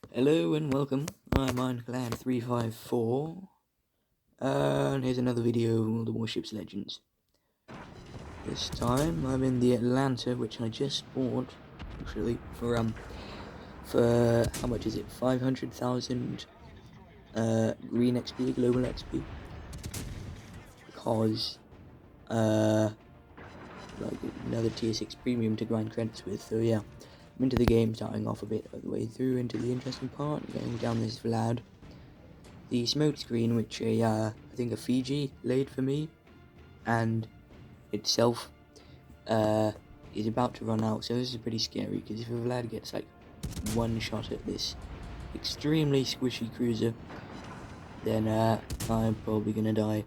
Hello and welcome. I'm Ironclad354, and here's another video of World of Warships Legends. This time I'm in the Atlanta, which I just bought, actually, for how much is it? 500,000 green XP, global XP, because like another tier 6 premium to grind credits with. So yeah, I'm into the game, starting off a bit of the way through into the interesting part, going down this Vlad. The smoke screen, which I think a Fiji laid for me, and itself is about to run out, so this is pretty scary, because if a Vlad gets like one shot at this extremely squishy cruiser, then I'm probably gonna die.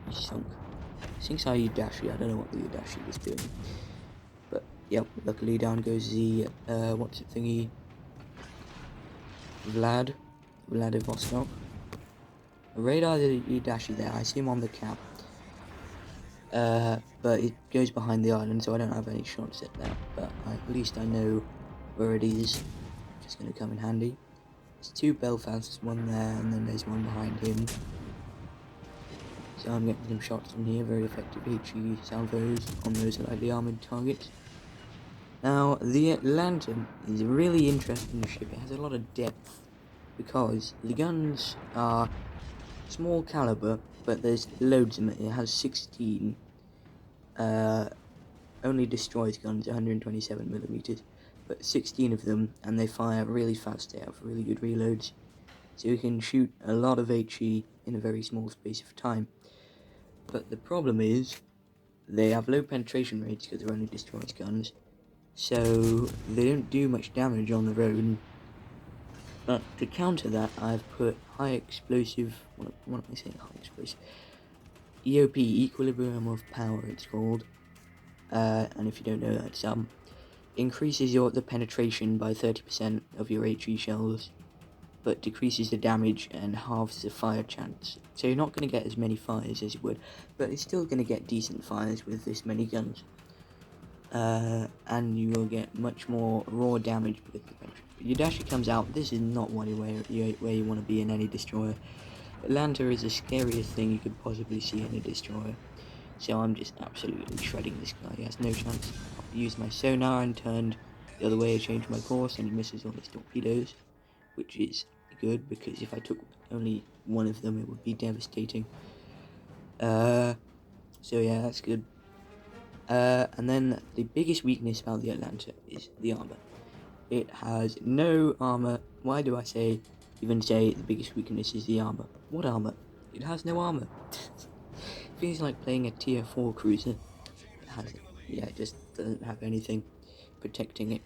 He sunk. Sinks our Udashi, I don't know what the Udashi was doing. But yep, luckily down goes the what's it thingy? Vladivostok. Radar the Udashi there, I see him on the cap. But it goes behind the island, so I don't have any shots at that, but at least I know where it is, which is going to come in handy. There's two Belfasts, one there, and then there's one behind him. So I'm getting some shots from here, very effective HE salvos on those lightly armoured targets. Now, the Atlanta is a really interesting ship. It has a lot of depth, because the guns are small caliber, but there's loads of it. It has 16 only destroys guns, 127 millimeters, but 16 of them, and they fire really fast. They have really good reloads, so you can shoot a lot of HE in a very small space of time. But the problem is they have low penetration rates because they're only destroys guns, so they don't do much damage on their own. But to counter that, I've put high explosive, what am I saying, high explosive? EOP, Equilibrium of Power, it's called. And if you don't know, that's increases the penetration by 30% of your HE shells, but decreases the damage and halves the fire chance. So you're not going to get as many fires as you would, but it's still going to get decent fires with this many guns. And you will get much more raw damage with the penetration. Udashi comes out. This is not where you want to be in any destroyer. Atlanta is the scariest thing you could possibly see in a destroyer. So I'm just absolutely shredding this guy. He has no chance. I used my sonar and turned the other way. I changed my course and he misses all his torpedoes, which is good because if I took only one of them, it would be devastating. So yeah, that's good. And then the biggest weakness about the Atlanta is the armor. It has no armor. Why do I even say the biggest weakness is the armor? What armor? It has no armor. Feels like playing a tier 4 cruiser. It just doesn't have anything protecting it.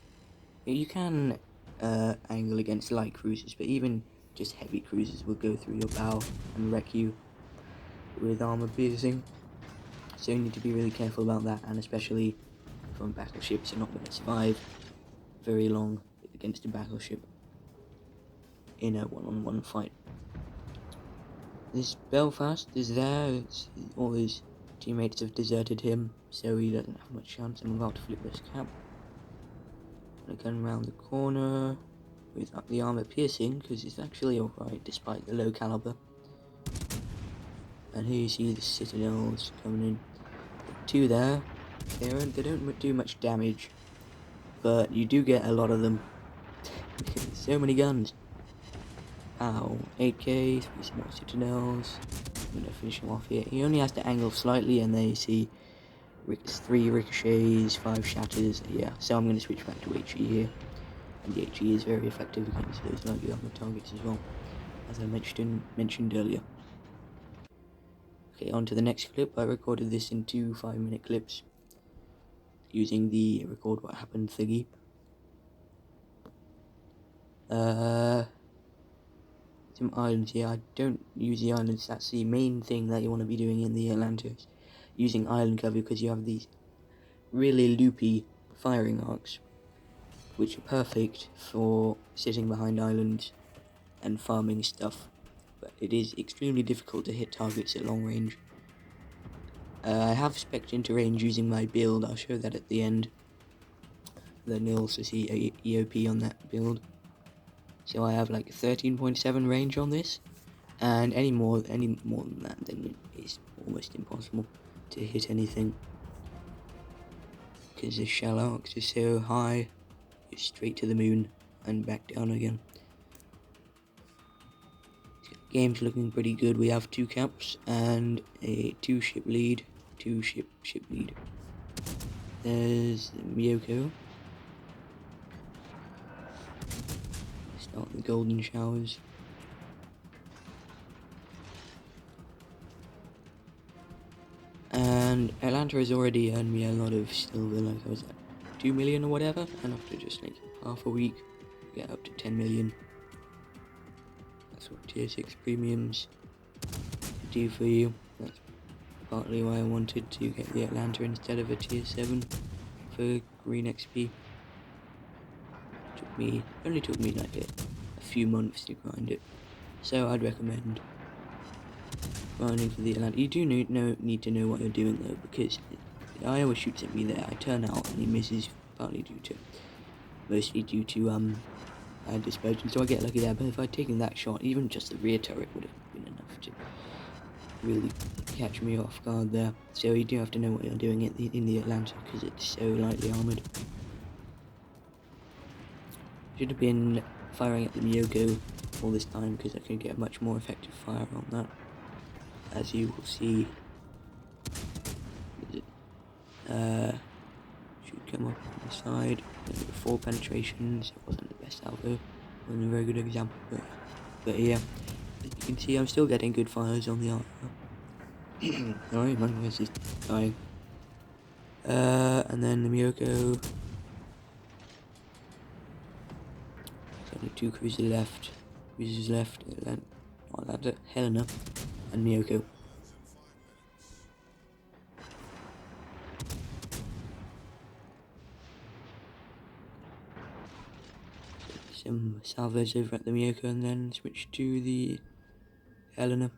You can angle against light cruisers, but even just heavy cruisers will go through your bow and wreck you with armor piercing. So you need to be really careful about that, and especially from battleships, you're not going to survive very long against a battleship in a one-on-one fight. This Belfast is there, all his teammates have deserted him, so he doesn't have much chance. I'm about to flip this cap. I'm gonna come around the corner with the armor piercing, because it's actually alright despite the low caliber. And here you see the citadels coming in. Two there. They don't do much damage, but you do get a lot of them. So many guns. Ow, 8k, 3 small citadels. I'm gonna finish him off here. He only has to angle slightly, and there you see 3 ricochets, 5 shatters. Yeah, so I'm gonna switch back to HE here. And the HE is very effective against those lightly armored targets as well, as I mentioned earlier. Okay, on to the next clip. I recorded this in 2 5-minute clips using the record what happened thingy. Some islands here. I don't use the islands. That's the main thing that you want to be doing in the Atlantis. Using island cover, because you have these really loopy firing arcs, which are perfect for sitting behind islands and farming stuff. But it is extremely difficult to hit targets at long range. I have spec'd into range using my build. I'll show that at the end. Then you'll also see a EOP on that build. So I have like 13.7 range on this, and any more than that, then it's almost impossible to hit anything, because the shell arcs are so high, it's straight to the moon and back down again. Game's looking pretty good. We have 2 caps and a 2 ship lead. 2 ship lead. There's Miyoko. Start the golden showers. And Atlanta has already earned me a lot of silver, like I was at 2 million or whatever, and after just like half a week, get up to 10 million. That's what tier 6 premiums do for you. That's partly why I wanted to get the Atlanta instead of a tier 7 for green XP. Only took me like a few months to grind it, so I'd recommend grinding for the Atlanta. You do need to know what you're doing though, because the Iowa shoots at me there, I turn out and he misses, mostly due to dispersion, so I get lucky there. But if I'd taken that shot, even just the rear turret would have been enough to really catch me off guard there. So you do have to know what you're doing in the Atlanta, because it's so lightly armoured. Should have been firing at the Miyoko all this time, because I could get much more effective fire on that. As you will see, should come up on the side. 4 penetrations. It wasn't the best salvo. Wasn't a very good example, but yeah, as you can see, I'm still getting good fires on the armor. Alright, my voice is dying. And then the Miyoko. There's only 2 cruisers left. Atlanta, Helena, and Miyoko. Some salvos over at the Miyoko and then switch to the Helena.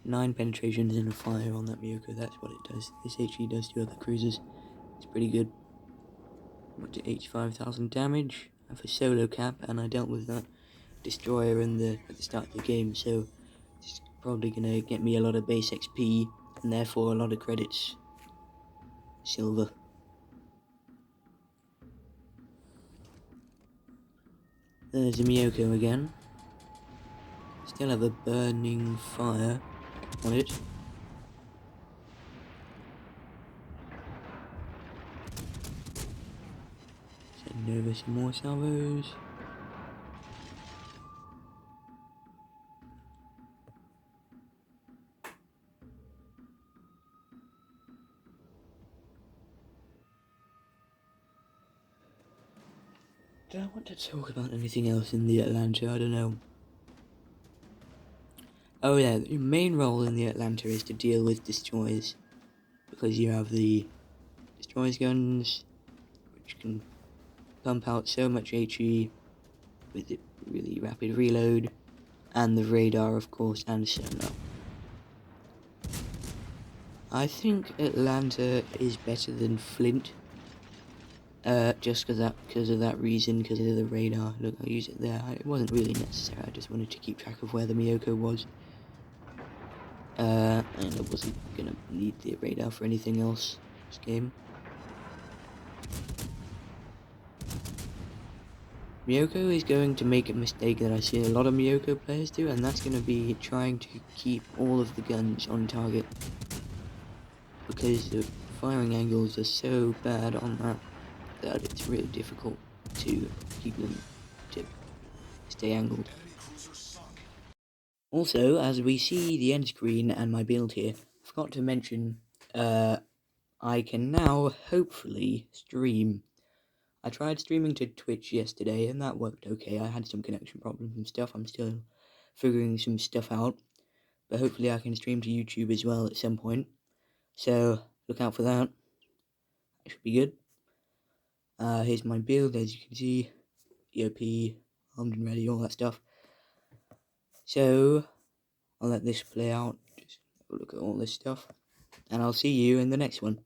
9 penetrations and a fire on that Miyoko, that's what it does. This HE does to other cruisers. It's pretty good. Up to 85,000 damage. I have a solo cap, and I dealt with that destroyer at the start of the game, so it's probably gonna get me a lot of base XP and therefore a lot of credits. Silver. There's a Miyoko again. Still have a burning fire on it. Send over some more salvos. Do I want to talk about anything else in the Atlanta? I don't know. Oh yeah, your main role in the Atlanta is to deal with destroyers, because you have the destroyers guns, which can pump out so much HE with a really rapid reload, and the radar, of course, and sonar. I think Atlanta is better than Flint, just because of that reason, because of the radar. Look, I use it there. It wasn't really necessary. I just wanted to keep track of where the Miyoko was. And I wasn't gonna need the radar for anything else this game. Miyoko is going to make a mistake that I see a lot of Miyoko players do, and that's going to be trying to keep all of the guns on target, because the firing angles are so bad on that it's really difficult to keep them to stay angled. Also, as we see the end screen and my build here, I forgot to mention, I can now hopefully stream. I tried streaming to Twitch yesterday and that worked okay. I had some connection problems and stuff. I'm still figuring some stuff out, but hopefully I can stream to YouTube as well at some point. So look out for that. That should be good. Here's my build, as you can see. EOP, armed and ready, all that stuff. So I'll let this play out. Just have a look at all this stuff, and I'll see you in the next one.